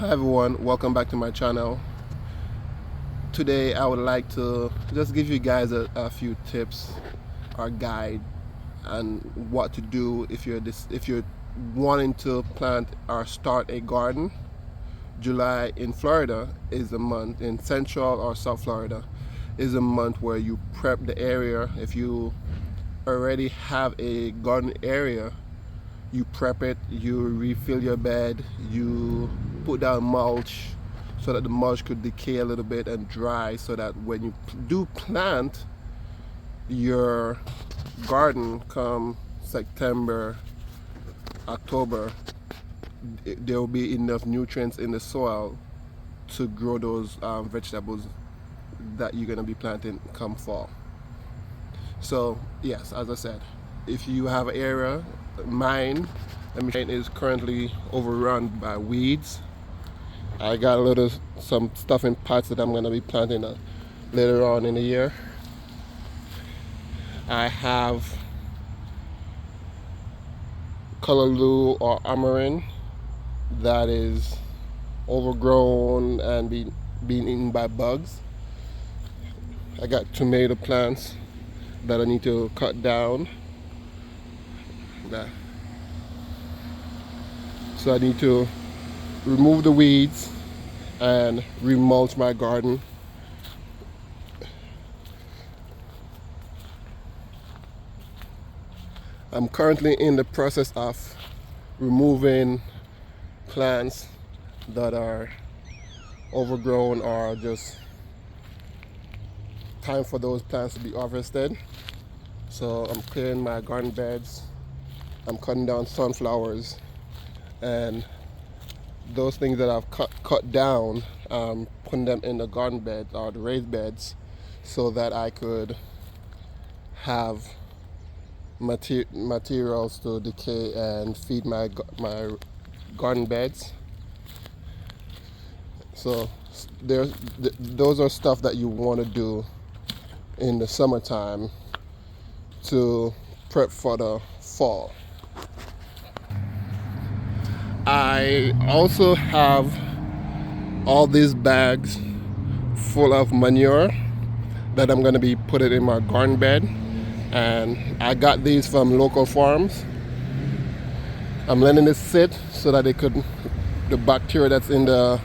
Hi everyone, welcome back to my channel. Today I would like to just give you guys a few tips or guide on what to do if you're wanting to plant or start a garden. July in Florida is a month, in Central or South Florida is a month where you prep the area. If you already have a garden area, you prep it, you refill your bed, you put down mulch so that the mulch could decay a little bit and dry, so that when you do plant your garden come September, October, there will be enough nutrients in the soil to grow those vegetables that you're going to be planting come fall. So yes, as I said, if you have an area, mine is currently overrun by weeds. I got some stuff in pots that I'm going to be planting later on in the year. I have Callaloo or Amaranth that is overgrown and being eaten by bugs. I got tomato plants that I need to cut down. So I need to remove the weeds and remulch my garden. I'm currently in the process of removing plants that are overgrown or just time for those plants to be harvested. So I'm clearing my garden beds. I'm cutting down sunflowers, and those things that I've cut down, putting them in the garden bed or the raised beds, so that I could have materials to decay and feed my garden beds. So those are stuff that you want to do in the summertime to prep for the fall. I also have all these bags full of manure that I'm going to be putting in my garden bed, and I got these from local farms. I'm letting it sit so that the bacteria that's in the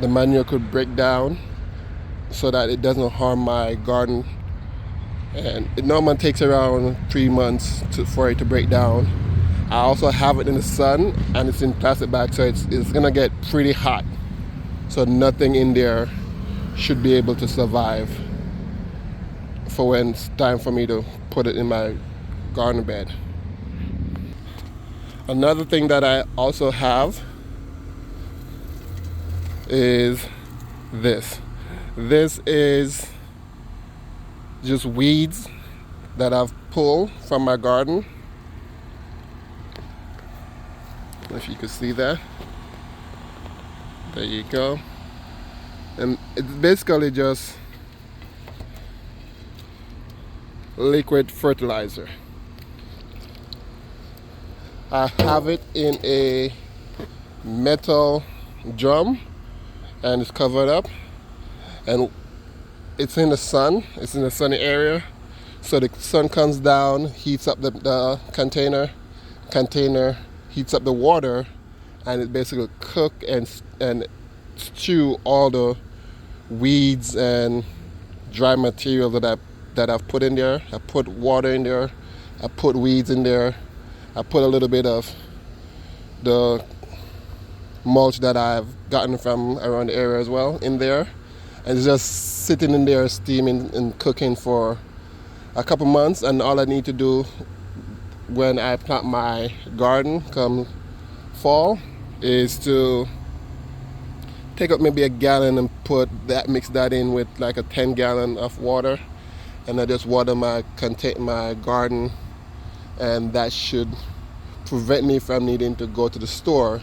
manure could break down, so that it doesn't harm my garden. And it normally takes around 3 months for it to break down. I also have it in the sun, and it's in plastic bags, so it's gonna get pretty hot. So nothing in there should be able to survive for when it's time for me to put it in my garden bed. Another thing that I also have is this. This is just weeds that I've pulled from my garden. If you can see that. There you go. And it's basically just liquid fertilizer. I have it in a metal drum, and it's covered up, and it's in the sun. It's in a sunny area, so the sun comes down, heats up the container heats up the water, and it basically cook and stew all the weeds and dry material that I've put in there. I put water in there, I put weeds in there, I put a little bit of the mulch that I've gotten from around the area as well in there, and it's just sitting in there steaming and cooking for a couple months. And all I need to do when I plant my garden come fall is to take up maybe a gallon and mix that in with like a 10 gallon of water, and I just water my garden, and that should prevent me from needing to go to the store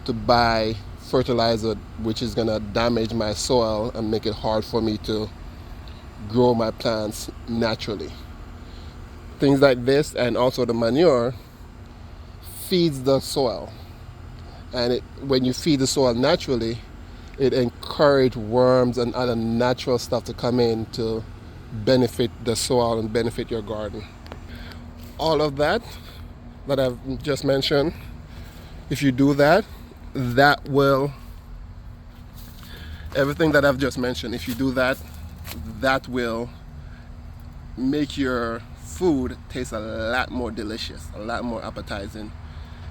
to buy fertilizer, which is gonna damage my soil and make it hard for me to grow my plants naturally. Things like this, and also the manure, feeds the soil, And when you feed the soil naturally, it encourages worms and other natural stuff to come in to benefit the soil and benefit your garden. All of that I've just mentioned, if you do that, that will, everything that I've just mentioned, if you do that, that will make your food taste a lot more delicious, a lot more appetizing.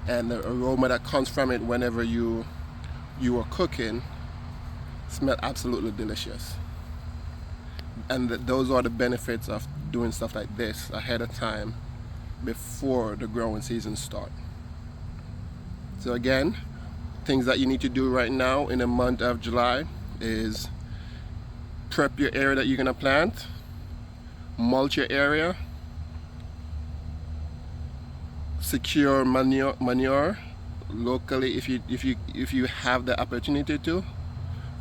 And the aroma that comes from it whenever you are cooking smell absolutely delicious. And those are the benefits of doing stuff like this ahead of time before the growing season start. So again, things that you need to do right now in the month of July is prep your area that you're going to plant, mulch your area, secure manure locally if you have the opportunity to,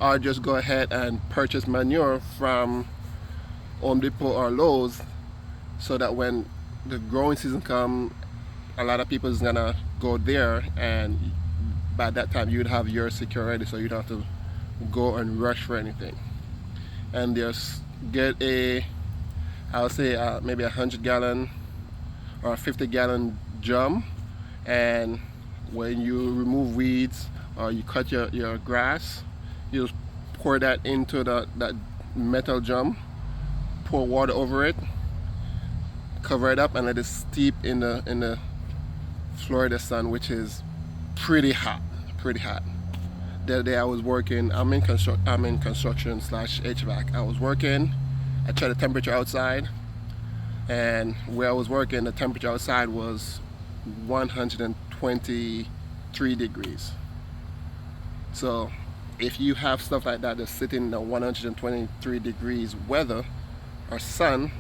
or just go ahead and purchase manure from Home Depot or Lowe's, so that when the growing season comes, a lot of people is gonna go there, and by that time you'd have yours secure ready, so you don't have to go and rush for anything. And just get I'll say maybe 100-gallon or 50-gallon drum, and when you remove weeds or you cut your grass, you just pour that into that metal drum, pour water over it, cover it up, and let it steep in the Florida sun, which is pretty hot. The other day I was working, I'm in construction slash HVAC. I was working, I checked the temperature outside, and where I was working, the temperature outside was 123 degrees. So if you have stuff like that that's sitting in the 123 degrees weather or sun,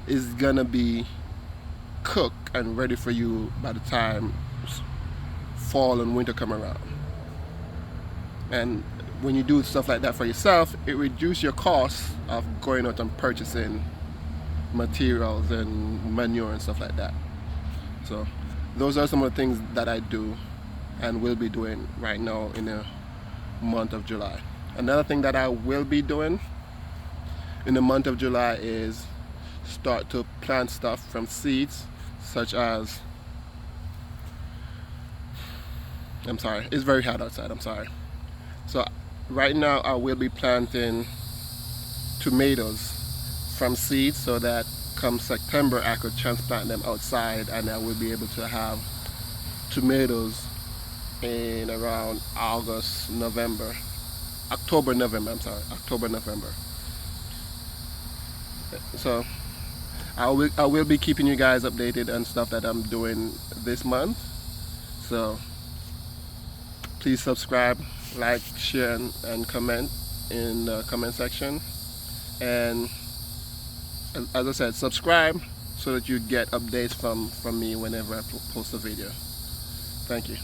is gonna be cooked and ready for you by the time fall and winter come around. And when you do stuff like that for yourself, it reduces your costs of going out and purchasing materials and manure and stuff like that. So those are some of the things that I do and will be doing right now in the month of July. Another thing that I will be doing in the month of July is start to plant stuff from seeds, such as, I'm sorry, it's very hot outside, I'm sorry. So right now I will be planting tomatoes from seeds, so that come September I could transplant them outside, and I will be able to have tomatoes in around October, November. So I will be keeping you guys updated on stuff that I'm doing this month. So please subscribe, like, share, and comment in the comment section. And as I said, subscribe so that you get updates from me whenever I post a video. Thank you.